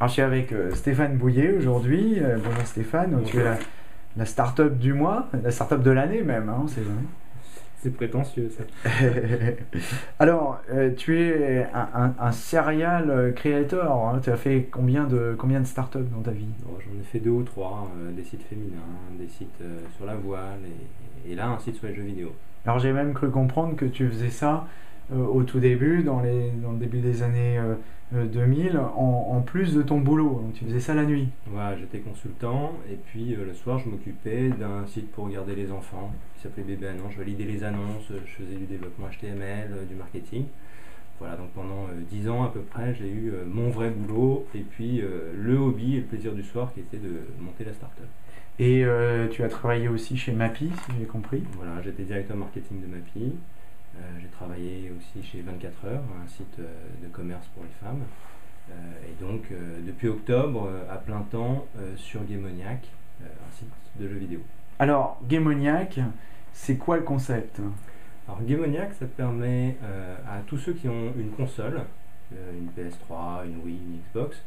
Alors, je suis avec Stéphane Bouillet aujourd'hui. Bonjour Stéphane, Bonjour. tu es la start-up du mois, la start-up de l'année même, hein, c'est vrai. C'est prétentieux ça. Alors, tu es un serial creator, hein. Tu as fait combien de start-up dans ta vie? Bon, j'en ai fait 2 ou 3, des sites féminins, des sites sur la voile et là un site sur les jeux vidéo. Alors, j'ai même cru comprendre que tu faisais ça au tout début, dans le début des années 2000, en plus de ton boulot. Donc, tu faisais ça la nuit. Voilà, j'étais consultant et puis le soir je m'occupais d'un site pour regarder les enfants qui s'appelait Bébé Annonce. Je validais les annonces, je faisais du développement HTML, du marketing. Voilà, donc pendant 10 ans à peu près, j'ai eu mon vrai boulot et puis le hobby et le plaisir du soir qui était de monter la start-up. Et tu as travaillé aussi chez Mappy, si j'ai compris. Voilà, j'étais directeur marketing de Mappy. J'ai travaillé aussi chez 24 heures, un site de commerce pour les femmes. Et donc, depuis octobre, à plein temps, sur Gamoniac, un site de jeux vidéo. Alors, Gamoniac, c'est quoi le concept? Alors, Gamoniac, ça permet à tous ceux qui ont une console, une PS3, une Wii, une Xbox,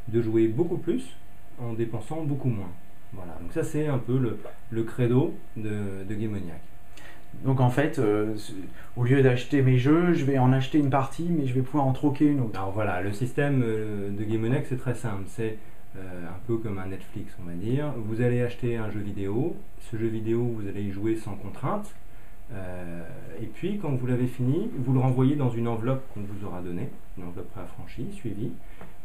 de jouer beaucoup plus en dépensant beaucoup moins. Voilà, donc ça c'est un peu le credo de Gamoniac. Donc en fait, au lieu d'acheter mes jeux, je vais en acheter une partie, mais je vais pouvoir en troquer une autre. Alors voilà, le système de Gamoniac c'est très simple, c'est un peu comme un Netflix on va dire. Vous allez acheter un jeu vidéo, ce jeu vidéo vous allez y jouer sans contrainte, et puis quand vous l'avez fini, vous le renvoyez dans une enveloppe qu'on vous aura donnée, une enveloppe préaffranchie, suivie,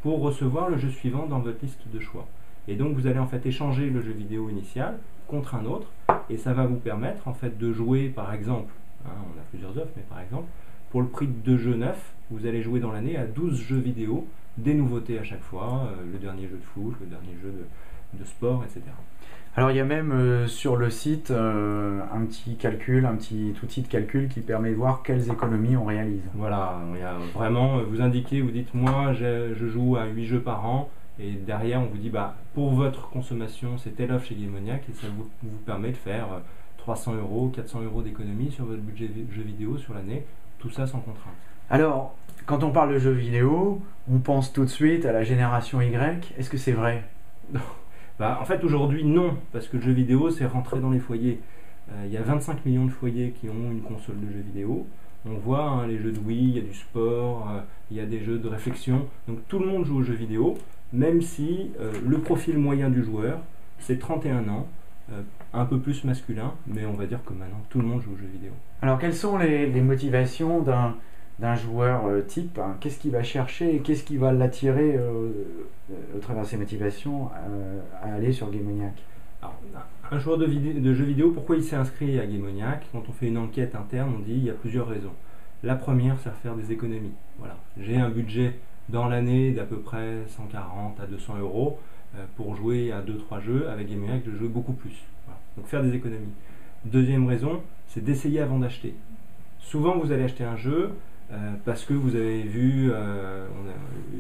pour recevoir le jeu suivant dans votre liste de choix. Et donc vous allez en fait échanger le jeu vidéo initial contre un autre, et ça va vous permettre en fait de jouer par exemple, on a plusieurs offres, mais par exemple, pour le prix de 2 jeux neufs, vous allez jouer dans l'année à 12 jeux vidéo, des nouveautés à chaque fois, le dernier jeu de foot, le dernier jeu de sport, etc. Alors il y a même sur le site un petit calcul, un petit outil de calcul qui permet de voir quelles économies on réalise. Voilà, il y a vraiment, vous indiquez, vous dites moi je joue à 8 jeux par an, et derrière on vous dit pour votre consommation c'est telle offre chez Gamoniac et ça vous permet de faire 300 €, 400 € d'économie sur votre budget jeux vidéo sur l'année, tout ça sans contrainte. Alors, quand on parle de jeux vidéo, on pense tout de suite à la génération Y. Est-ce que c'est vrai? En fait aujourd'hui non, parce que le jeu vidéo c'est rentré dans les foyers. Il y a 25 millions de foyers qui ont une console de jeux vidéo. On voit les jeux de Wii, il y a du sport, il y a des jeux de réflexion, donc tout le monde joue aux jeux vidéo, même si le profil moyen du joueur c'est 31 ans, un peu plus masculin, mais on va dire que maintenant tout le monde joue aux jeux vidéo. Alors quelles sont les motivations d'un joueur type, hein? Qu'est-ce qu'il va chercher et qu'est-ce qui va l'attirer au travers de ses motivations à aller sur Gamoniac? Alors, un joueur de jeux vidéo, pourquoi il s'est inscrit à Gamoniac? Quand on fait une enquête interne, on dit il y a plusieurs raisons. La première, c'est faire des économies. Voilà. J'ai un budget dans l'année d'à peu près 140 à 200 € pour jouer à 2-3 jeux. Avec Gamoniac, je joue beaucoup plus. Voilà. Donc faire des économies. Deuxième raison, c'est d'essayer avant d'acheter. Souvent, vous allez acheter un jeu parce que vous avez vu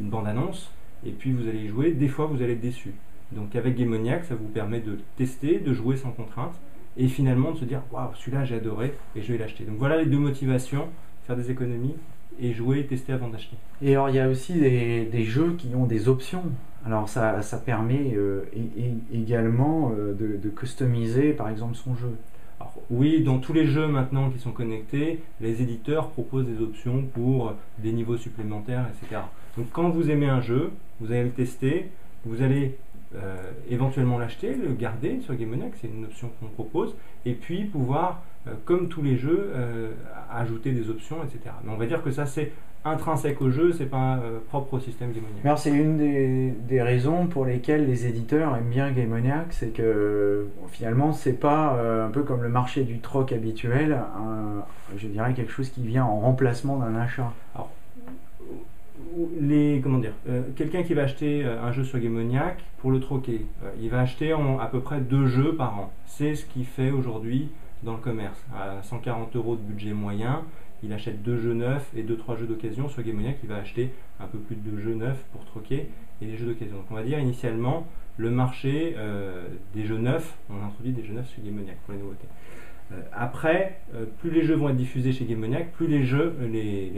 une bande-annonce et puis vous allez y jouer. Des fois, vous allez être déçu. Donc avec Gamoniac, ça vous permet de tester, de jouer sans contrainte et finalement de se dire waouh, celui-là j'ai adoré et je vais l'acheter. Donc voilà les deux motivations, faire des économies et jouer et tester avant d'acheter. Et alors il y a aussi des jeux qui ont des options. Alors ça permet également de customiser par exemple son jeu. Alors, oui, dans tous les jeux maintenant qui sont connectés, les éditeurs proposent des options pour des niveaux supplémentaires, etc. Donc quand vous aimez un jeu, vous allez le tester, vous allez éventuellement l'acheter, le garder sur Gamoniac, c'est une option qu'on propose, et puis pouvoir, comme tous les jeux, ajouter des options, etc. Mais on va dire que ça c'est intrinsèque au jeu, c'est pas propre au système Gamoniac. Alors c'est une des raisons pour lesquelles les éditeurs aiment bien Gamoniac, c'est que finalement c'est pas un peu comme le marché du troc habituel, je dirais quelque chose qui vient en remplacement d'un achat. Alors, quelqu'un qui va acheter un jeu sur Gamoniac pour le troquer, il va acheter à peu près 2 jeux par an. C'est ce qu'il fait aujourd'hui dans le commerce. À 140 € de budget moyen, il achète 2 jeux neufs et 2-3 jeux d'occasion. Sur Gamoniac, il va acheter un peu plus de 2 jeux neufs pour troquer et les jeux d'occasion. Donc on va dire initialement le marché des jeux neufs, on introduit des jeux neufs sur Gamoniac pour les nouveautés. Après, plus les jeux vont être diffusés chez Gamoniac, plus les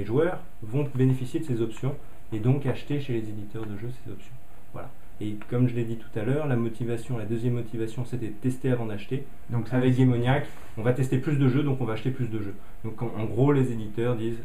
joueurs vont bénéficier de ces options et donc acheter chez les éditeurs de jeux ces options. Voilà. Et comme je l'ai dit tout à l'heure, la deuxième motivation, c'était de tester avant d'acheter. Donc ça, Avec Gaemoniac, on va tester plus de jeux, donc on va acheter plus de jeux. Donc en gros, les éditeurs disent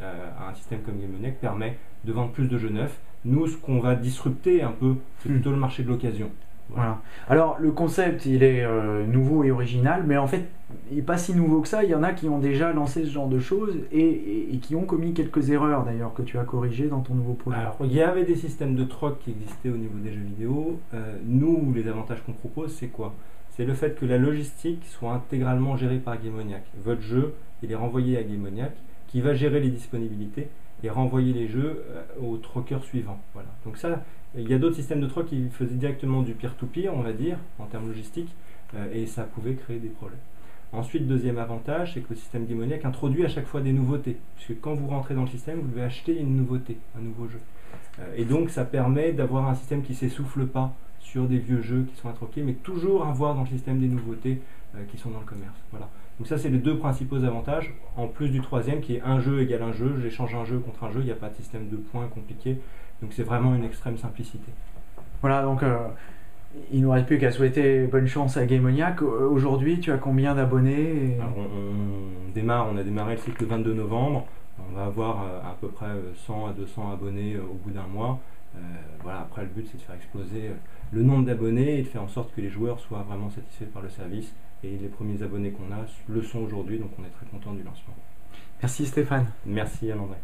un système comme Gaemoniac permet de vendre plus de jeux neufs. Nous, ce qu'on va disrupter un peu, c'est plutôt le marché de l'occasion. Voilà. Alors le concept il est nouveau et original, mais en fait il n'est pas si nouveau que ça. Il y en a qui ont déjà lancé ce genre de choses et qui ont commis quelques erreurs d'ailleurs que tu as corrigées dans ton nouveau projet. Alors il y avait des systèmes de troc qui existaient au niveau des jeux vidéo. Nous, les avantages qu'on propose, c'est quoi? C'est le fait que la logistique soit intégralement gérée par Gaemoniac. Votre jeu, il est renvoyé à Gaemoniac qui va gérer les disponibilités et renvoyer les jeux au troqueur suivant. Voilà. Donc ça, il y a d'autres systèmes de troc qui faisaient directement du peer-to-peer, on va dire, en termes logistiques, et ça pouvait créer des problèmes. Ensuite, deuxième avantage, c'est que le système Gaemoniac introduit à chaque fois des nouveautés, puisque quand vous rentrez dans le système, vous devez acheter une nouveauté, un nouveau jeu. Et donc ça permet d'avoir un système qui ne s'essouffle pas sur des vieux jeux qui sont à troquer, mais toujours avoir dans le système des nouveautés qui sont dans le commerce. Voilà. Donc ça, c'est les deux principaux avantages, en plus du troisième qui est un jeu égale un jeu, j'échange un jeu contre un jeu, il n'y a pas de système de points compliqué, donc c'est vraiment une extrême simplicité. Voilà, donc il ne nous reste plus qu'à souhaiter bonne chance à Gaemoniac. Aujourd'hui, tu as combien d'abonnés Alors, on a démarré le cycle le 22 novembre, on va avoir à peu près 100 à 200 abonnés au bout d'un mois. Voilà, après le but c'est de faire exploser le nombre d'abonnés et de faire en sorte que les joueurs soient vraiment satisfaits par le service, et les premiers abonnés qu'on a le sont aujourd'hui, donc on est très content du lancement. Merci Stéphane. Merci Alain André.